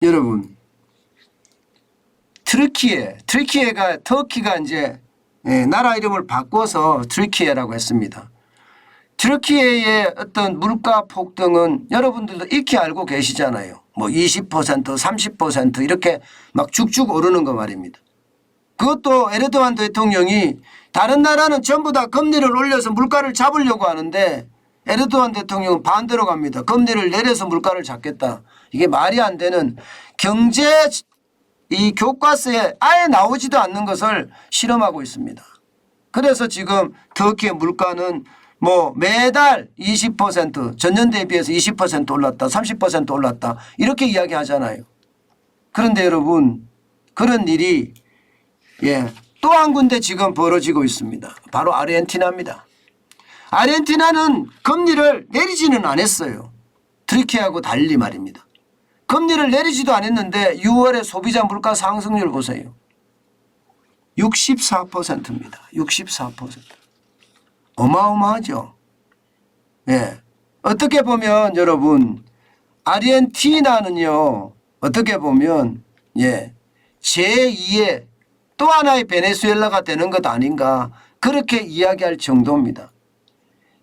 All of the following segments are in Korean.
여러분, 터키가 이제 나라 이름을 바꿔서 트르키예라고 했습니다. 트르키예의 어떤 물가 폭등은 여러분들도 익히 알고 계시잖아요. 뭐 20%, 30% 이렇게 막 쭉쭉 오르는 거 말입니다. 그것도 에르도안 대통령이 다른 나라는 전부 다 금리를 올려서 물가를 잡으려고 하는데 에르도안 대통령은 반대로 갑니다. 금리를 내려서 물가를 잡겠다. 이게 말이 안 되는 경제 이 교과서에 아예 나오지도 않는 것을 실험하고 있습니다. 그래서 지금 터키의 물가는 뭐 매달 20% 전년 대비해서 20% 올랐다 30% 올랐다 이렇게 이야기하잖아요. 그런데 여러분 그런 일이 또 한 군데 지금 벌어지고 있습니다. 바로 아르헨티나입니다. 아르헨티나는 금리를 내리지는 않았어요. 터키하고 달리 말입니다. 금리를 내리지도 않았는데 6월에 소비자 물가 상승률 보세요. 64%입니다. 64%. 어마어마하죠. 어떻게 보면 여러분 아르헨티나는요. 어떻게 보면 제2의 또 하나의 베네수엘라가 되는 것 아닌가 그렇게 이야기할 정도입니다.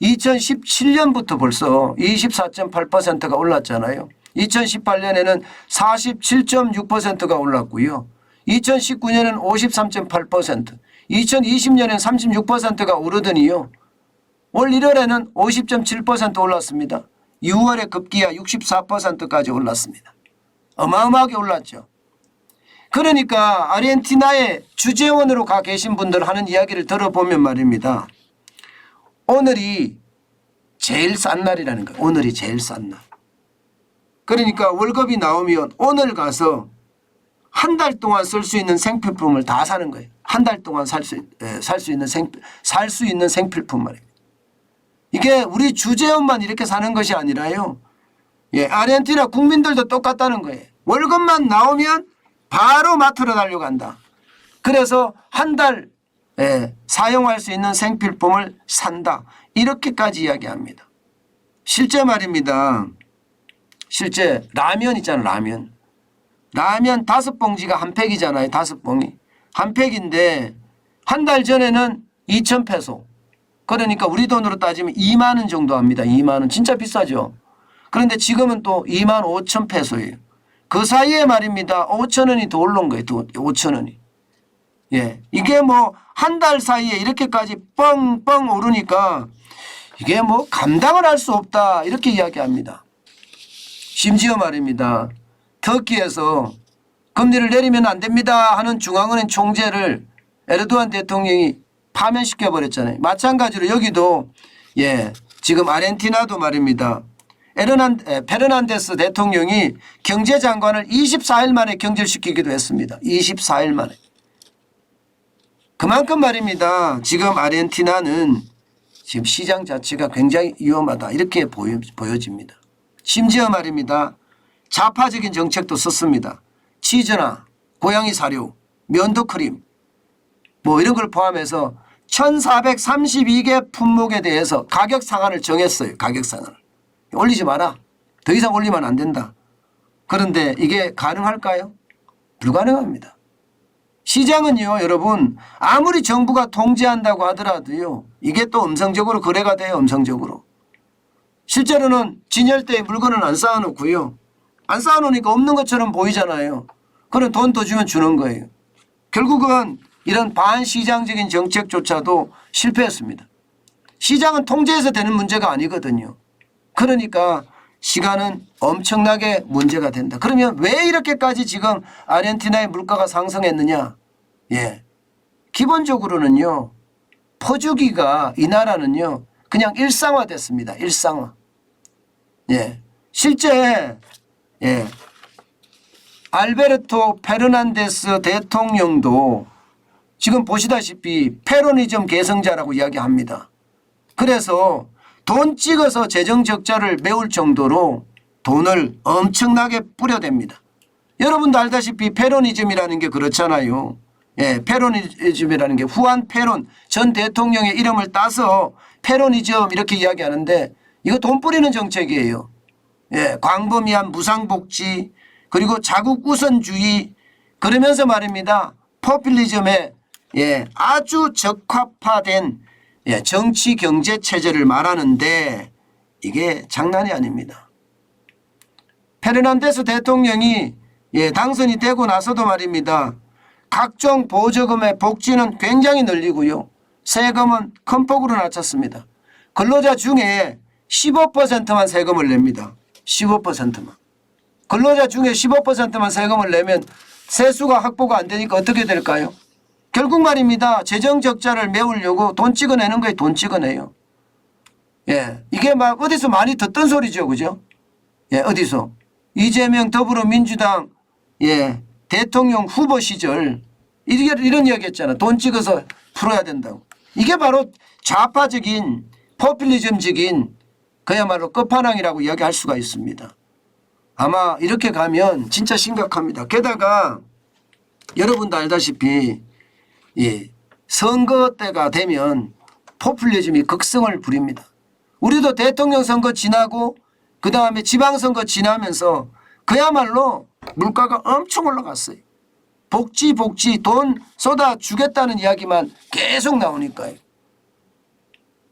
2017년부터 벌써 24.8%가 올랐잖아요. 2018년에는 47.6%가 올랐고요. 2019년에는 53.8%, 2020년에는 36%가 오르더니요. 올 1월에는 50.7% 올랐습니다. 6월에 급기야 64%까지 올랐습니다. 어마어마하게 올랐죠. 그러니까 아르헨티나의 주재원으로 가 계신 분들 하는 이야기를 들어보면 말입니다. 오늘이 제일 싼 날이라는 거예요. 오늘이 제일 싼 날. 그러니까 월급이 나오면 오늘 가서 한 달 동안 쓸 수 있는 생필품을 다 사는 거예요. 한 달 동안 살 수 있는 생필품 말입니다. 이게 우리 주재원만 이렇게 사는 것이 아니라요. 아르헨티나 국민들도 똑같다는 거예요. 월급만 나오면 바로 마트로 달려간다. 그래서 한 달 사용할 수 있는 생필품을 산다. 이렇게까지 이야기합니다. 실제 말입니다. 실제 라면 있잖아요. 라면 5봉지가 한 팩이잖아요. 5봉이. 한 팩인데 한 달 전에는 2,000페소. 그러니까 우리 돈으로 따지면 2만 원 정도 합니다. 2만 원. 진짜 비싸죠. 그런데 지금은 또 25,000페소예요. 그 사이에 말입니다. 5,000원이 더 올라온 거예요. 5,000원이. 이게 뭐 한 달 사이에 이렇게까지 뻥뻥 오르니까 이게 뭐 감당을 할 수 없다. 이렇게 이야기합니다. 심지어 말입니다. 터키에서 금리를 내리면 안 됩니다 하는 중앙은행 총재를 에르도안 대통령이 파면시켜 버렸잖아요. 마찬가지로 여기도 지금 아르헨티나도 말입니다. 페르난데스 대통령이 경제장관을 24일 만에 경질시키기도 했습니다. 24일 만에. 그만큼 말입니다. 지금 아르헨티나는 지금 시장 자체가 굉장히 위험하다 이렇게 보여집니다. 심지어 말입니다. 좌파적인 정책도 썼습니다. 치즈나 고양이 사료, 면도크림 뭐 이런 걸 포함해서 1432개 품목에 대해서 가격 상한을 정했어요. 가격 상한을. 올리지 마라. 더 이상 올리면 안 된다. 그런데 이게 가능할까요? 불가능합니다. 시장은요 여러분 아무리 정부가 통제한다고 하더라도요 이게 또 음성적으로 거래가 돼요. 음성적으로. 실제로는 진열대에 물건은 안 쌓아놓고요. 안 쌓아놓으니까 없는 것처럼 보이잖아요. 그럼 돈 더 주면 주는 거예요. 결국은 이런 반시장적인 정책조차도 실패했습니다. 시장은 통제해서 되는 문제가 아니거든요. 그러니까 시간은 엄청나게 문제가 된다. 그러면 왜 이렇게까지 지금 아르헨티나의 물가가 상승했느냐. 기본적으로는요. 퍼주기가 이 나라는요. 그냥 일상화됐습니다. 일상화. 실제 알베르토 페르난데스 대통령도 지금 보시다시피 페로니즘 계승자라고 이야기합니다. 그래서 돈 찍어서 재정 적자를 메울 정도로 돈을 엄청나게 뿌려댑니다. 여러분도 알다시피 페로니즘이라는 게 그렇잖아요. 페로니즘이라는 게 후안 페론 전 대통령의 이름을 따서 페로니즘 이렇게 이야기하는데 이거 돈 뿌리는 정책이에요. 광범위한 무상복지 그리고 자국 우선주의 그러면서 말입니다. 포퓰리즘에 아주 적합화된 정치 경제 체제를 말하는데 이게 장난이 아닙니다. 페르난데스 대통령이 당선이 되고 나서도 말입니다. 각종 보조금의 복지는 굉장히 늘리고요. 세금은 큰 폭으로 낮췄습니다. 근로자 중에 15%만 세금을 냅니다. 15%만. 근로자 중에 15%만 세금을 내면 세수가 확보가 안 되니까 어떻게 될까요? 결국 말입니다. 재정 적자를 메우려고 돈 찍어내는 거에 돈 찍어내요. 이게 막 어디서 많이 듣던 소리죠. 그죠? 어디서? 이재명 더불어민주당 대통령 후보 시절 이런 이야기 했잖아. 돈 찍어서 풀어야 된다고. 이게 바로 좌파적인 포퓰리즘적인 그야말로 끝판왕이라고 이야기할 수가 있습니다. 아마 이렇게 가면 진짜 심각합니다. 게다가 여러분도 알다시피 선거 때가 되면 포퓰리즘이 극성을 부립니다. 우리도 대통령 선거 지나고 그다음에 지방선거 지나면서 그야말로 물가가 엄청 올라갔어요. 복지 돈 쏟아주겠다는 이야기만 계속 나오니까요.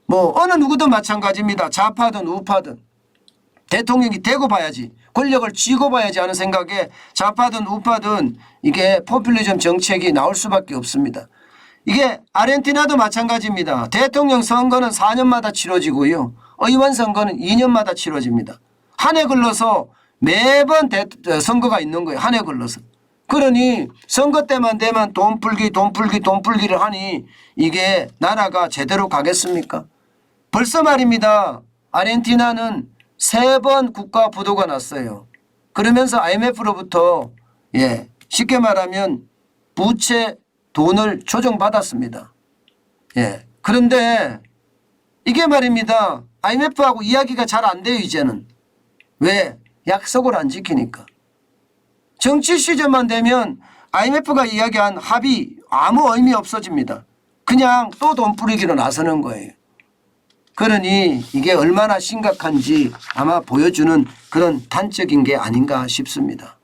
뭐 어느 누구든 마찬가지입니다. 좌파든 우파든 대통령이 되고 봐야지 권력을 쥐고 봐야지 하는 생각에 좌파든 우파든 이게 포퓰리즘 정책이 나올 수밖에 없습니다. 이게 아르헨티나도 마찬가지입니다. 대통령 선거는 4년마다 치러지고요. 의원 선거는 2년마다 치러집니다. 한 해 걸러서 매번 선거가 있는 거예요. 한 해 걸러서. 그러니 선거 때만 되면 돈 풀기를 하니 이게 나라가 제대로 가겠습니까? 벌써 말입니다. 아르헨티나는 3번 국가 부도가 났어요. 그러면서 IMF로부터 쉽게 말하면 부채 돈을 조정받았습니다. 그런데 이게 말입니다. IMF하고 이야기가 잘 안 돼요. 이제는. 왜? 약속을 안 지키니까. 정치 시즌만 되면 IMF가 이야기한 합의 아무 의미 없어집니다. 그냥 또 돈 뿌리기로 나서는 거예요. 그러니 이게 얼마나 심각한지 아마 보여주는 그런 단적인 게 아닌가 싶습니다.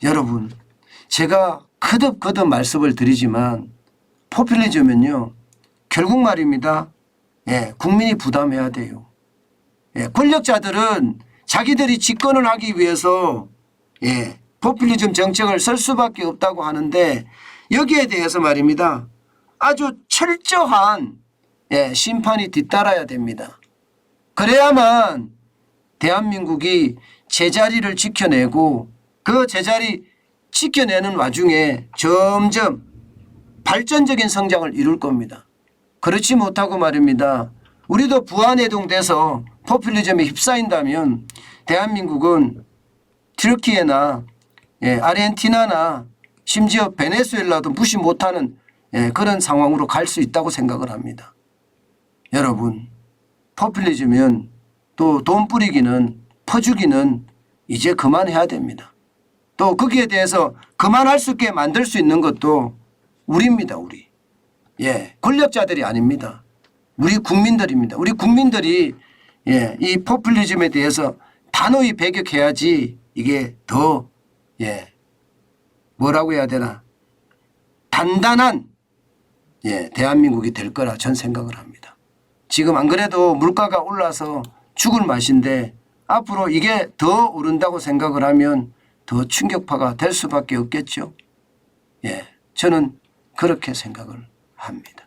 여러분, 제가 거듭 말씀을 드리지만 포퓰리즘은요, 결국 말입니다. 국민이 부담해야 돼요. 권력자들은 자기들이 집권을 하기 위해서 포퓰리즘 정책을 쓸 수밖에 없다고 하는데 여기에 대해서 말입니다. 아주 철저한 심판이 뒤따라야 됩니다. 그래야만 대한민국이 제자리를 지켜내고 그 제자리 지켜내는 와중에 점점 발전적인 성장을 이룰 겁니다. 그렇지 못하고 말입니다. 우리도 부안해동돼서 포퓰리즘에 휩싸인다면 대한민국은 튀르키예나 아르헨티나나 심지어 베네수엘라도 무시 못하는 그런 상황으로 갈 수 있다고 생각을 합니다. 여러분, 포퓰리즘은 또 돈 뿌리기는 퍼주기는 이제 그만해야 됩니다. 또 거기에 대해서 그만할 수 있게 만들 수 있는 것도 우리입니다. 우리. 권력자들이 아닙니다. 우리 국민들입니다. 우리 국민들이 이 포퓰리즘에 대해서 단호히 배격해야지 이게 더 뭐라고 해야 되나 단단한 대한민국이 될 거라 전 생각을 합니다. 지금 안 그래도 물가가 올라서 죽을 맛인데 앞으로 이게 더 오른다고 생각을 하면 더 충격파가 될 수밖에 없겠죠. 저는 그렇게 생각을 합니다.